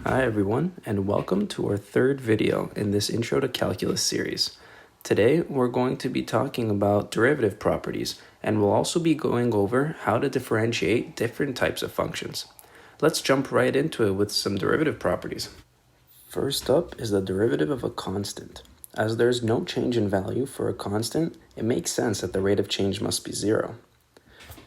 Hi everyone, and welcome to our third video in this Intro to Calculus series. Today we're going to be talking about derivative properties, and we'll also be going over how to differentiate different types of functions. Let's jump right into it with some derivative properties. First up is the derivative of a constant. As there's no change in value for a constant, it makes sense that the rate of change must be zero.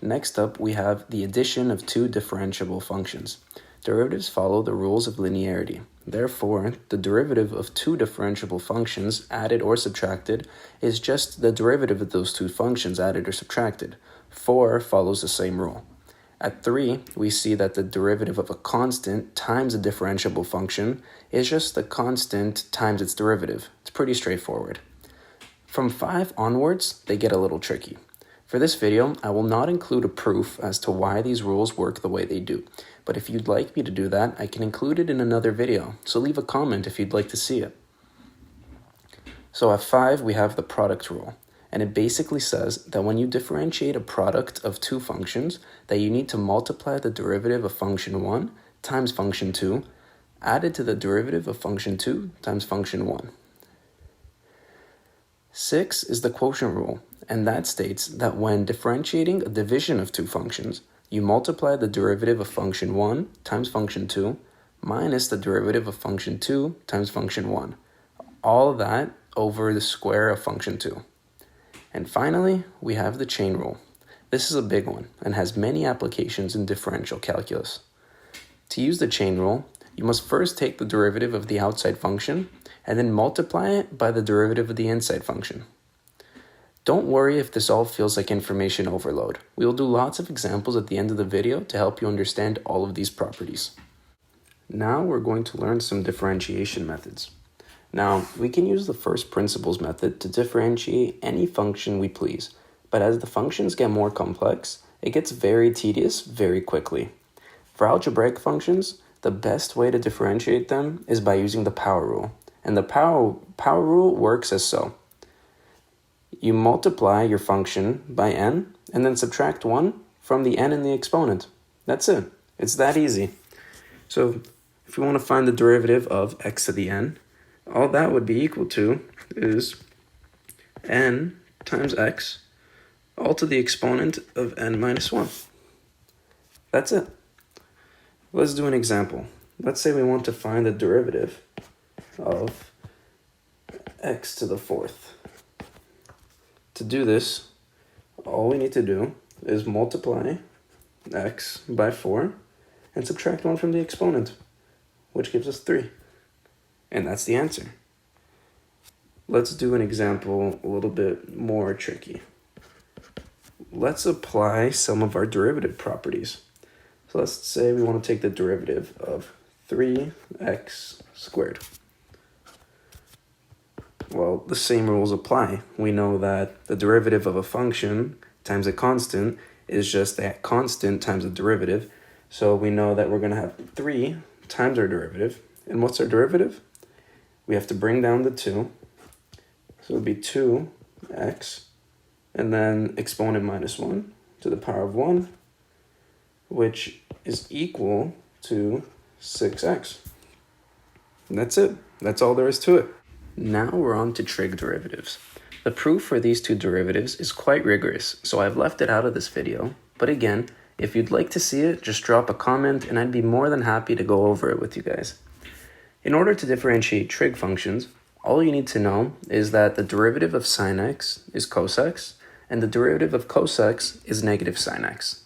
Next up, we have the addition of two differentiable functions. Derivatives follow the rules of linearity. Therefore, the derivative of two differentiable functions, added or subtracted, is just the derivative of those two functions added or subtracted. 4 follows the same rule. At 3, we see that the derivative of a constant times a differentiable function is just the constant times its derivative. It's pretty straightforward. From 5 onwards, they get a little tricky. For this video, I will not include a proof as to why these rules work the way they do, but if you'd like me to do that, I can include it in another video, so leave a comment if you'd like to see it. So at 5, we have the product rule, and it basically says that when you differentiate a product of two functions, that you need to multiply the derivative of function 1 times function 2, added to the derivative of function 2 times function 1. 6 is the quotient rule, and that states that when differentiating a division of two functions, you multiply the derivative of function 1 times function 2 minus the derivative of function 2 times function 1. All of that over the square of function 2. And finally, we have the chain rule. This is a big one and has many applications in differential calculus. To use the chain rule, you must first take the derivative of the outside function and then multiply it by the derivative of the inside function. Don't worry if this all feels like information overload. We will do lots of examples at the end of the video to help you understand all of these properties. Now we're going to learn some differentiation methods. Now, we can use the first principles method to differentiate any function we please, but as the functions get more complex, it gets very tedious very quickly. For algebraic functions, the best way to differentiate them is by using the power rule, and the power rule works as so. You multiply your function by n and then subtract 1 from the n in the exponent. That's it. It's that easy. So if you want to find the derivative of x to the n, all that would be equal to is n times x all to the exponent of n minus 1. That's it. Let's do an example. Let's say we want to find the derivative of x to the 4th. To do this, all we need to do is multiply x by 4 and subtract 1 from the exponent, which gives us 3. And that's the answer. Let's do an example a little bit more tricky. Let's apply some of our derivative properties. So let's say we want to take the derivative of 3x squared. Well, the same rules apply. We know that the derivative of a function times a constant is just that constant times the derivative. So we know that we're going to have 3 times our derivative. And what's our derivative? We have to bring down the 2. So it would be 2x, and then exponent minus 1 to the power of 1, which is equal to 6x. And that's it. That's all there is to it. Now we're on to trig derivatives. The proof for these two derivatives is quite rigorous, so I've left it out of this video. But again, if you'd like to see it, just drop a comment and I'd be more than happy to go over it with you guys. In order to differentiate trig functions, all you need to know is that the derivative of sine x is cos x, and the derivative of cos x is negative sine x.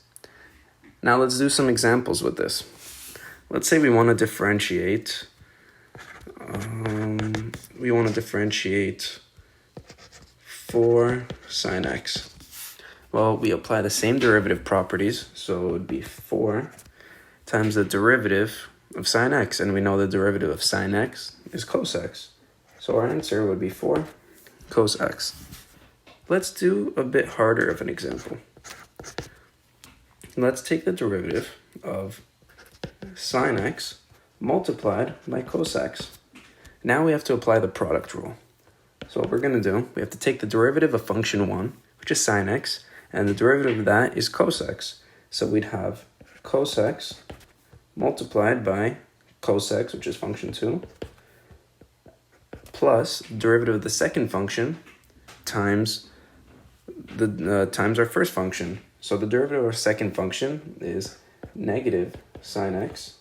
Now let's do some examples with this. Let's say we want to differentiate 4 sine x. Well, we apply the same derivative properties, so it would be 4 times the derivative of sine x, and we know the derivative of sine x is cos x. So our answer would be 4 cos x. Let's do a bit harder of an example. Let's take the derivative of sine x multiplied by cos x. Now we have to apply the product rule. So what we're going to do, we have to take the derivative of function 1, which is sine x, and the derivative of that is cos x. So we'd have cos x multiplied by cos x, which is function 2, plus derivative of the second function times times our first function. So the derivative of our second function is negative sine x,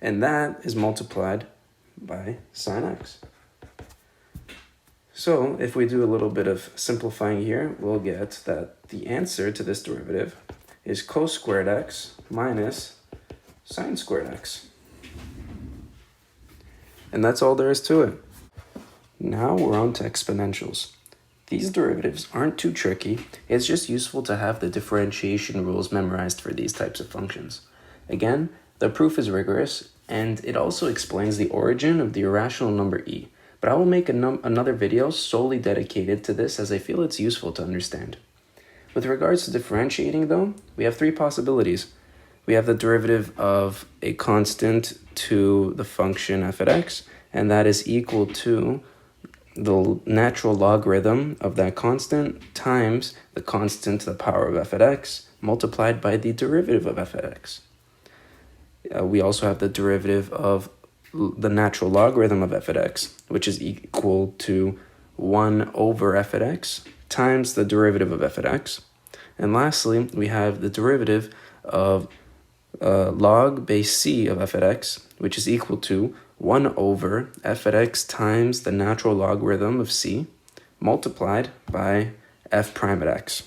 and that is multiplied by sine x. So if we do a little bit of simplifying here, we'll get that the answer to this derivative is cos squared x minus sine squared x. And that's all there is to it. Now we're on to exponentials. These derivatives aren't too tricky, it's just useful to have the differentiation rules memorized for these types of functions. Again, the proof is rigorous, and it also explains the origin of the irrational number e, but I will make another video solely dedicated to this as I feel it's useful to understand. With regards to differentiating though, we have three possibilities. We have the derivative of a constant to the function f at x, and that is equal to the natural logarithm of that constant times the constant to the power of f at x multiplied by the derivative of f at x. We also have the derivative of the natural logarithm of f at x, which is equal to 1 over f at x times the derivative of f at x. And lastly, we have the derivative of log base c of f at x, which is equal to 1 over f at x times the natural logarithm of c multiplied by f prime at x.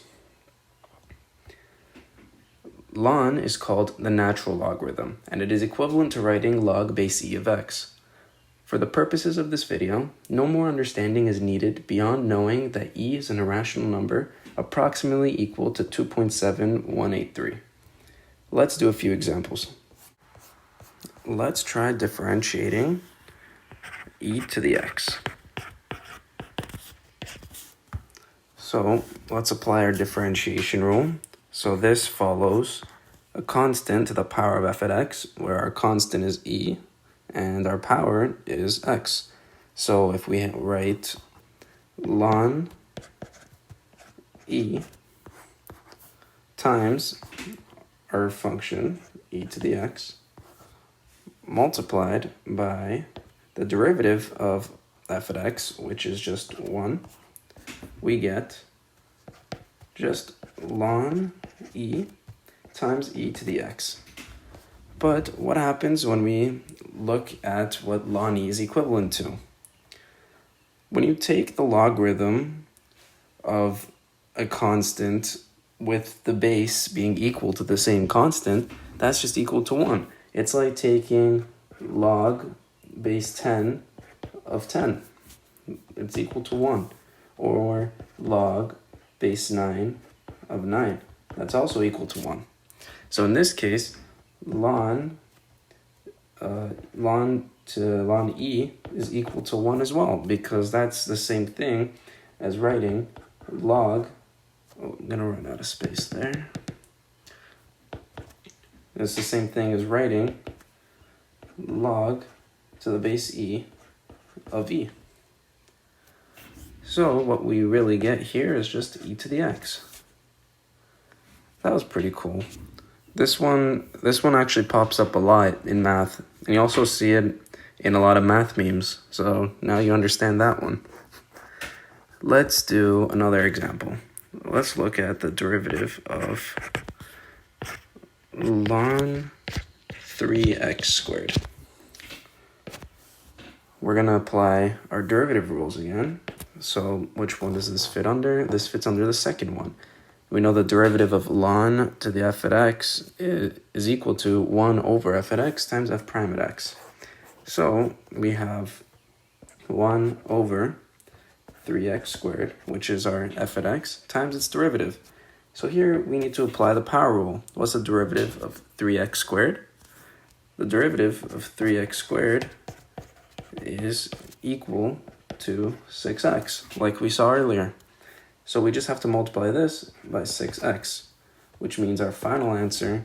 Ln is called the natural logarithm, and it is equivalent to writing log base e of x. For the purposes of this video, no more understanding is needed beyond knowing that e is an irrational number approximately equal to 2.7183. Let's do a few examples. Let's try differentiating e to the x. So let's apply our differentiation rule. So this follows a constant to the power of f at x, where our constant is e and our power is x. So if we write ln e times our function e to the x multiplied by the derivative of f at x, which is just 1, we get just ln e times e to the x. But what happens when we look at what ln e is equivalent to? When you take the logarithm of a constant with the base being equal to the same constant, that's just equal to 1. It's like taking log base 10 of 10. It's equal to 1. Or log base 9 of 9. That's also equal to 1. So in this case, ln to ln e is equal to 1 as well, because that's the same thing as writing log. Oh, I'm going to run out of space there. It's the same thing as writing log to the base e of e. So what we really get here is just e to the x. That was pretty cool. This one actually pops up a lot in math, and you also see it in a lot of math memes, so now you understand that one. Let's do another example. Let's look at the derivative of ln 3x squared. We're going to apply our derivative rules again. So which one does this fit under? This fits under the second one. We know the derivative of ln to the f at x is equal to 1 over f at x times f prime at x. So we have 1 over 3x squared, which is our f at x, times its derivative. So here we need to apply the power rule. What's the derivative of 3x squared? The derivative of 3x squared is equal to 6x, like we saw earlier. So we just have to multiply this by 6x, which means our final answer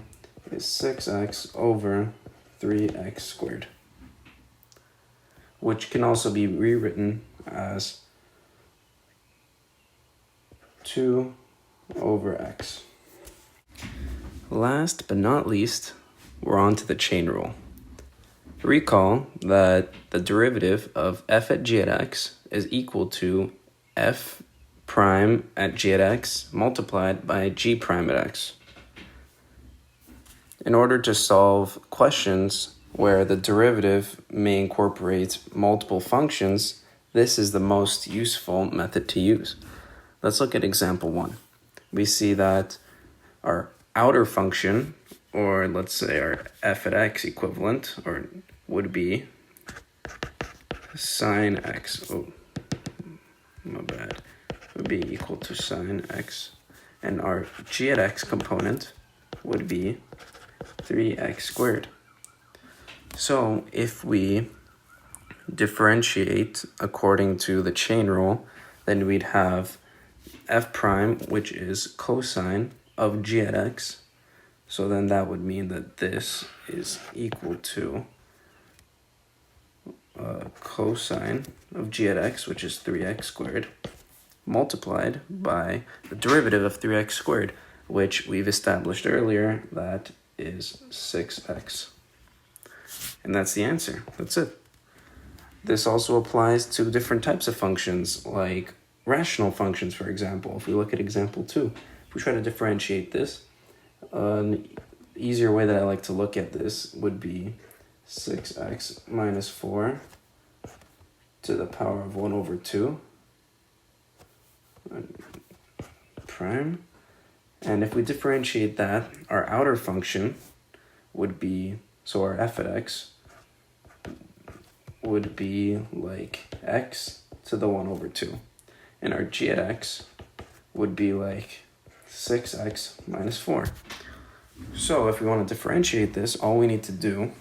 is 6x over 3x squared, which can also be rewritten as 2 over x. Last but not least, we're on to the chain rule. Recall that the derivative of f at g at x is equal to f prime at g at x multiplied by g prime at x. In order to solve questions where the derivative may incorporate multiple functions, this is the most useful method to use. Let's look at example 1. We see that our outer function, or let's say our f at x equivalent, or would be sine x. Oh, my bad. Would be equal to sine x. And our g at x component would be 3x squared. So if we differentiate according to the chain rule, then we'd have f prime, which is cosine of g at x. So then that would mean that this is equal to cosine of g at x, which is 3x squared, multiplied by the derivative of 3x squared, which we've established earlier, that is 6x. And that's the answer. That's it. This also applies to different types of functions, like rational functions, for example. If we look at example 2, if we try to differentiate this, an easier way that I like to look at this would be 6x minus 4 to the power of 1 over 2 prime. And if we differentiate that, our outer function would be, so our f at x would be like x to the 1 over 2. And our g at x would be like 6x minus 4. So if we want to differentiate this, all we need to do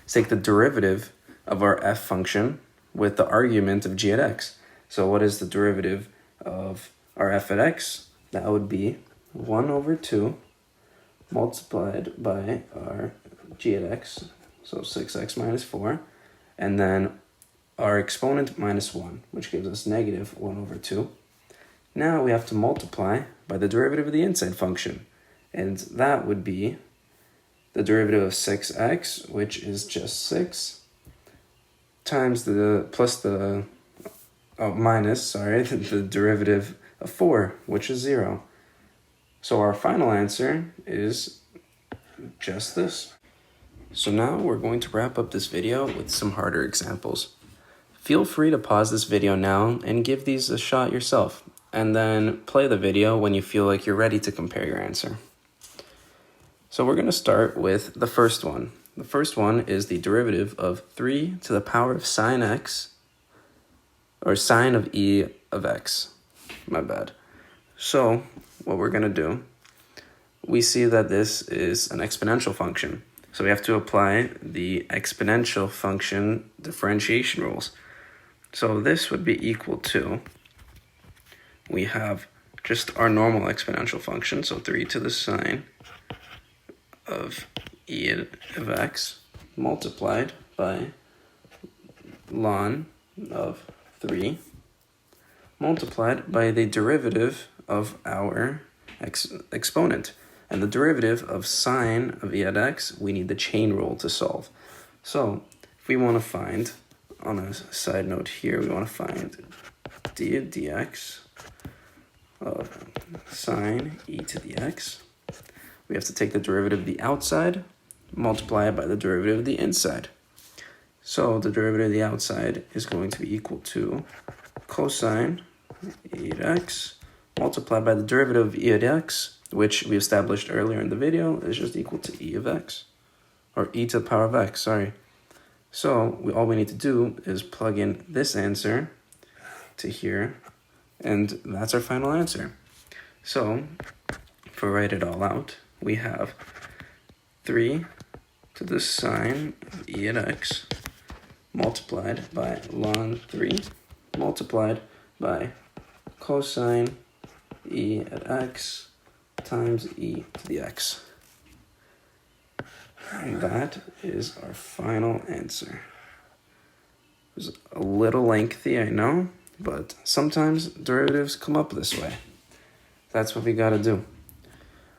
is take the derivative of our f function with the argument of g at x. So what is the derivative of our f at x? That would be 1 over 2 multiplied by our g at x, so 6x minus 4, and then our exponent minus 1, which gives us negative 1 over 2. Now we have to multiply by the derivative of the inside function, and that would be the derivative of 6x, which is just 6, times the, plus the, the derivative of 4, which is 0. So our final answer is just this. So now we're going to wrap up this video with some harder examples. Feel free to pause this video now and give these a shot yourself, and then play the video when you feel like you're ready to compare your answer. So we're going to start with the first one. The first one is the derivative of 3 to the power of sine x, or sine of e of x. My bad. So what we're going to do, we see that this is an exponential function. So we have to apply the exponential function differentiation rules. So this would be equal to, we have just our normal exponential function, so 3 to the sine of e of x multiplied by ln of 3 multiplied by the derivative of our exponent. And the derivative of sine of e at x, we need the chain rule to solve. So if we want to find, on a side note here, we want to find d of dx of sine e to the x. We have to take the derivative of the outside, multiply it by the derivative of the inside. So the derivative of the outside is going to be equal to cosine e at x multiplied by the derivative of e at x, which we established earlier in the video, is just equal to e of x, or e to the power of x, sorry. So all we need to do is plug in this answer to here, and that's our final answer. So if we write it all out, we have 3 to the sine of e at x multiplied by ln 3 multiplied by cosine e at x times e to the x. And that is our final answer. It was a little lengthy, I know, but sometimes derivatives come up this way. That's what we gotta do.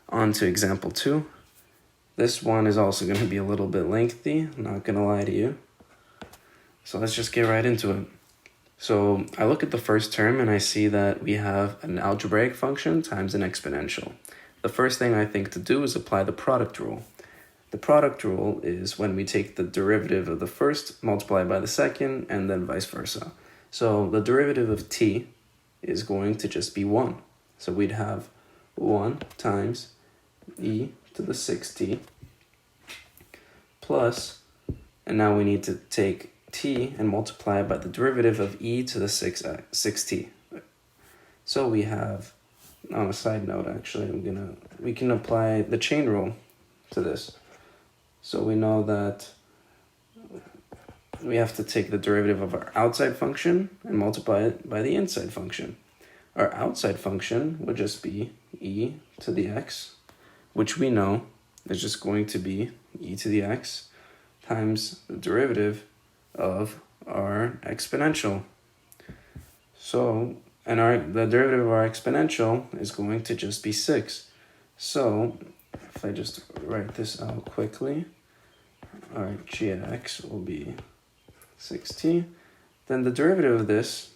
On to example 2. This one is also going to be a little bit lengthy, I'm not going to lie to you. So let's just get right into it. So I look at the first term and I see that we have an algebraic function times an exponential. The first thing I think to do is apply the product rule. The product rule is when we take the derivative of the first multiplied by the second and then vice versa. So the derivative of t is going to just be 1. So we'd have 1 times e to the 6t plus, and now we need to take t and multiply it by the derivative of e to the 6t. So we have, on a side note actually, we can apply the chain rule to this. So we know that we have to take the derivative of our outside function and multiply it by the inside function. Our outside function would just be e to the x, which we know is just going to be e to the x times the derivative of our exponential. So, and the derivative of our exponential is going to just be 6. So, if I just write this out quickly, our g at x will be 6t. Then the derivative of this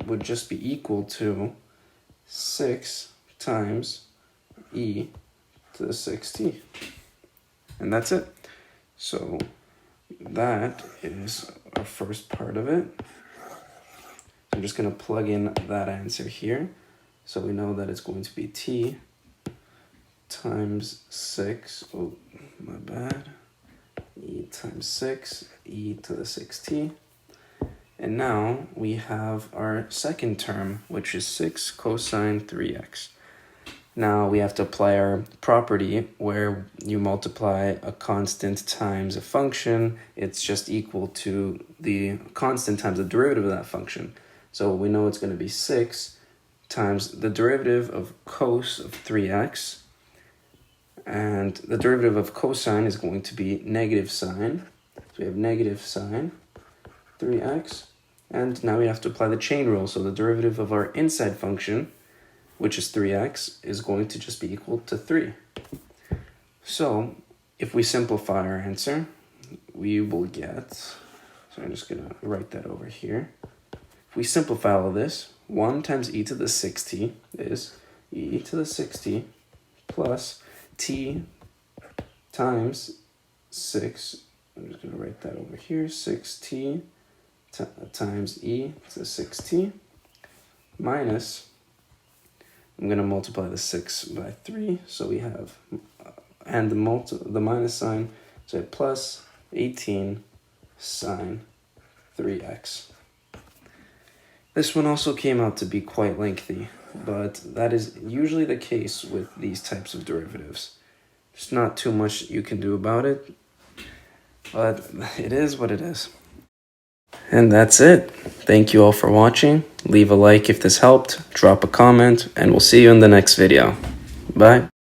would just be equal to 6 times e to the 6t. And that's it. So that is our first part of it. I'm just going to plug in that answer here. So we know that it's going to be t times 6, oh, my bad, e times 6, e to the 6t. And now we have our second term, which is 6 cosine 3x. Now we have to apply our property where you multiply a constant times a function. It's just equal to the constant times the derivative of that function. So we know it's going to be 6 times the derivative of cos of 3x. And the derivative of cosine is going to be negative sine. So we have negative sine 3x. And now we have to apply the chain rule. So the derivative of our inside function, which is 3x, is going to just be equal to 3. So if we simplify our answer, we will get, so I'm just going to write that over here. If we simplify all of this, 1 times e to the 6t is e to the 6t plus t times 6, I'm just going to write that over here, 6t times e to the 6t minus, I'm going to multiply the 6 by 3, so we have, and the minus sign, so plus 18 sine 3x. This one also came out to be quite lengthy, but that is usually the case with these types of derivatives. There's not too much you can do about it, but it is what it is. And that's it. Thank you all for watching. Leave a like if this helped, drop a comment, and we'll see you in the next video. Bye.